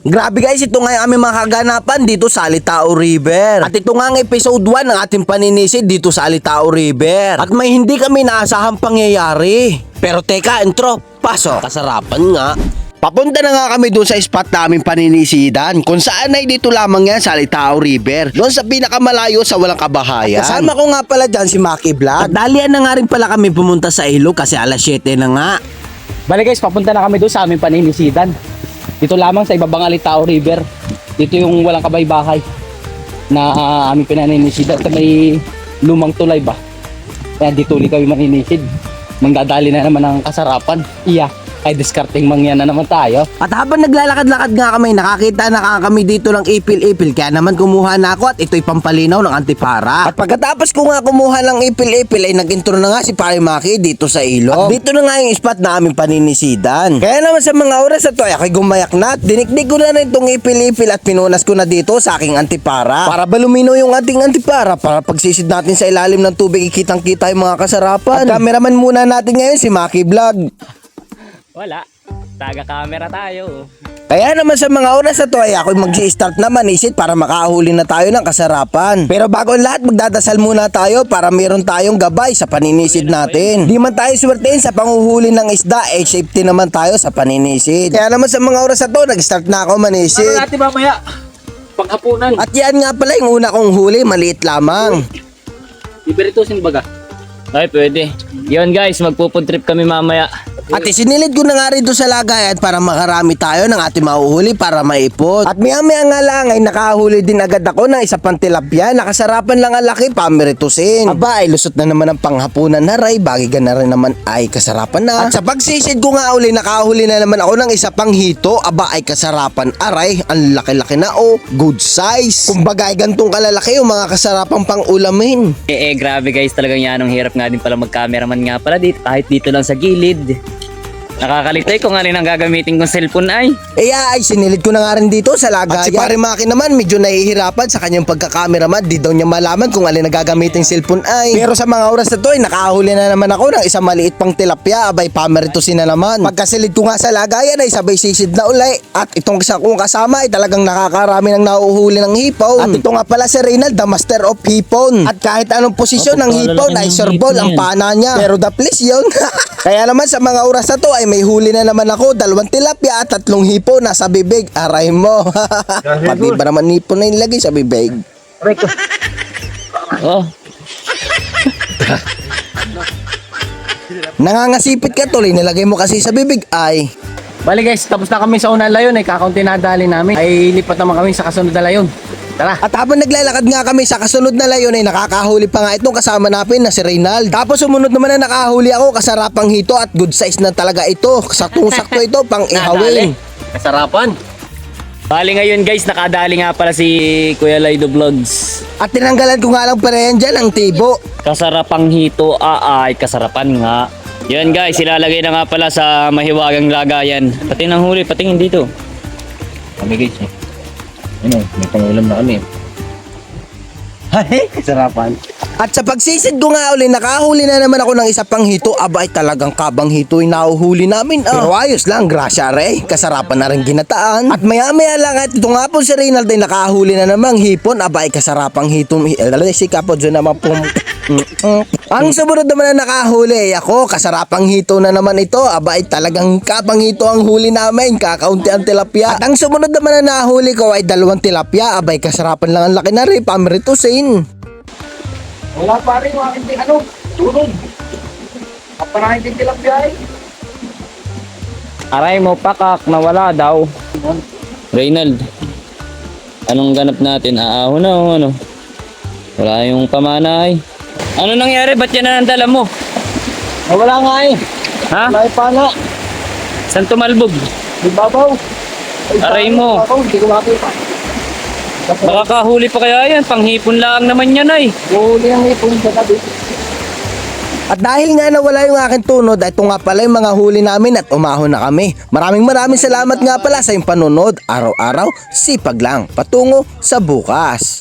Grabe guys, ito nga yung aming mga kaganapan dito sa Alitao River. At ito nga ang episode 1 ng ating paninisid dito sa Alitao River. At may hindi kami naasahang pangyayari. Pero teka, intro, pasok. Kasarapan nga. Papunta na nga kami doon sa spot namin paninisidan, kung saan ay dito lamang yan sa Alitao River, doon sa pinakamalayo sa walang kabahayan. At kasama ko nga pala dyan si Maki Vlog. At dalian na nga rin pala kami pumunta sa ilog kasi alas 7 na nga. Bale guys, papunta na kami doon sa aming paninisidan. Dito lamang sa ibabang Alitao River. Dito yung walang kabay-bahay na aming pinaninisidan. Ito may lumang tulay ba? Kaya dito ulit kami maninisid. Mangdadali na naman ang kasarapan. Iya, ay discarding mangyan na naman tayo. At habang naglalakad-lakad nga kami, nakakita na kami dito ng ipil-ipil. Kaya naman kumuha na ako at ito'y pampalinaw ng antipara. At pagkatapos ko nga kumuha ng ipil-ipil ay nag-intro na nga si Pare Maki dito sa ilog. At dito na nga yung spot na aming paninisidan. Kaya naman sa mga oras na to ay ako'y gumayak na at dinikdik ko na rin itong ipil-ipil at pinunas ko na dito sa aking antipara. Para balumino yung ating antipara para pagsisid natin sa ilalim ng tubig ikitang-kita yung mga kasarapan. At cameraman muna natin ngayon si Maki Vlog. Wala, taga-camera tayo. Kaya naman sa mga oras na to ay ako'y mag-i-start na manisid para makahuli na tayo ng kasarapan. Pero bago ang lahat, magdadasal muna tayo para meron tayong gabay sa paninisid natin. Di man tayo swertein sa panguhuli ng isda, safety naman tayo sa paninisid. Kaya naman sa mga oras na to, nag-start na ako manisid. Ano natin mamaya? Panghapunan. At yan nga pala yung una kong huli, maliit lamang. Iberitusin baga? Ay, pwede. Yun guys, magpupuntrip trip kami mamaya. At isinilid ko na nga rin doon sa lagayan para makarami tayo ng ating mahuhuli para maipot. At maya-maya nga lang ay nakahuli din agad ako ng isa pang tilapia. Nakasarapan lang ang laki, pamiritusin. Aba ay lusot na naman ang panghapunan na ray. Bagigan na rin naman ay kasarapan na. At sa pagsisid ko nga uli, nakahuli na naman ako ng isa pang hito. Aba ay kasarapan aray. Ang laki-laki na good size. Kumbaga ay gantong kalalaki yung mga kasarapang pang ulamin. Grabe guys, talagang yan ang hirap nga din pala mag-cameraman nga pala dito. Kahit dito lang sa gilid. Nakakalitoy kung alin ang gagamitin kong cellphone ay. Ay sinilid ko na nga rin dito sa lagayan. At si Pare Maki naman medyo nahihirapan sa kanyang pagkakameraman. Di daw niya malaman kung alin ang gagamitin cellphone ay. Pero sa mga oras na to ay nakahuli na naman ako ng isang maliit pang tilapia. Abay pameritusin na naman. Pagkasilid ko nga sa lagayan ay sabay sisid na uli. At itong isa kong kasama ay talagang nakakarami ng nauhuli ng hipon. At ito nga pala si Reynald, the master of hipon. At kahit anong posisyon ng hipon ay surbol ang pana niya. Pero the place yun. Kaya naman sa mga oras na to ay may huli na naman ako, 2 tilapia at 3 hipon nasa bibig. Aray mo. Pati ba naman hipon na ilagay sa bibig? Oh. Nangangasipit ka tuloy, nilagay mo kasi sa bibig ay. Bali guys, tapos na kami sa unang layon ay kakaunti na dali namin. Ay lipat naman kami sa kasunod na layon. Tara. At habang naglalakad nga kami sa kasunod na layon ay nakakahuli pa nga itong kasama natin na si Reynald. Tapos sumunod naman na nakahuli ako, kasarapang hito at good size na talaga ito. Saktong-sakto ito pang ihawin. Kasarapan. Bali ngayon guys, nakadali nga pala si Kuya Laido Vlogs. At tinanggalan ko nga lang pala yan dyan ang tibo. Kasarapang hito ay kasarapan nga. Yun guys, ilalagay na nga pala sa mahiwagang lagayan. Pati nang huli, patingin dito. Kami guys eh. Ano, may pangulam na kami. Hay, kasarapan. At sa pagsisid ko nga uli, nakahuli na naman ako ng isa pang hito. Aba ay talagang kabang hito yung nahuhuli namin. Pero ayos lang, grasya re. Kasarapan na rin ginataan. At maya-maya lang at ito nga po si Reynald ay nakahuli na namang hipon. Aba ay kasarapang hito. Si Kapo dyan naman po. Ang sumunod naman na nakahuli ako, kasarapang hito na naman ito. Aba ay talagang kabang hito ang huli namin, kakaunti ang tilapia. At ang sumunod naman na nahuli ko ay 2 tilapia. Aba ay kasarapan lang ang laki na rin, pameritusin. Wala pa rin yung aking tulog. Kaparahin din tilapia eh. Aray mo pakak, nawala daw. Reynald, anong ganap natin? Aahon na o ano? Wala yung pamana eh. Ano nangyari? Ba't yan na nandala mo? Wala nga eh. Ha? Wala pa na. Saan tumalbog? Di babaw. Aray mo. Hindi ko makakita. Baka kahuli pa kaya yan. Panghipon lang naman yan ay. Huli ang hipon sa tabi. At dahil nga nawala yung aking tunod, ito nga pala yung mga huli namin at umahon na kami. Maraming salamat nga pala sa iyong panunod. Araw-araw, sipag lang. Patungo sa bukas.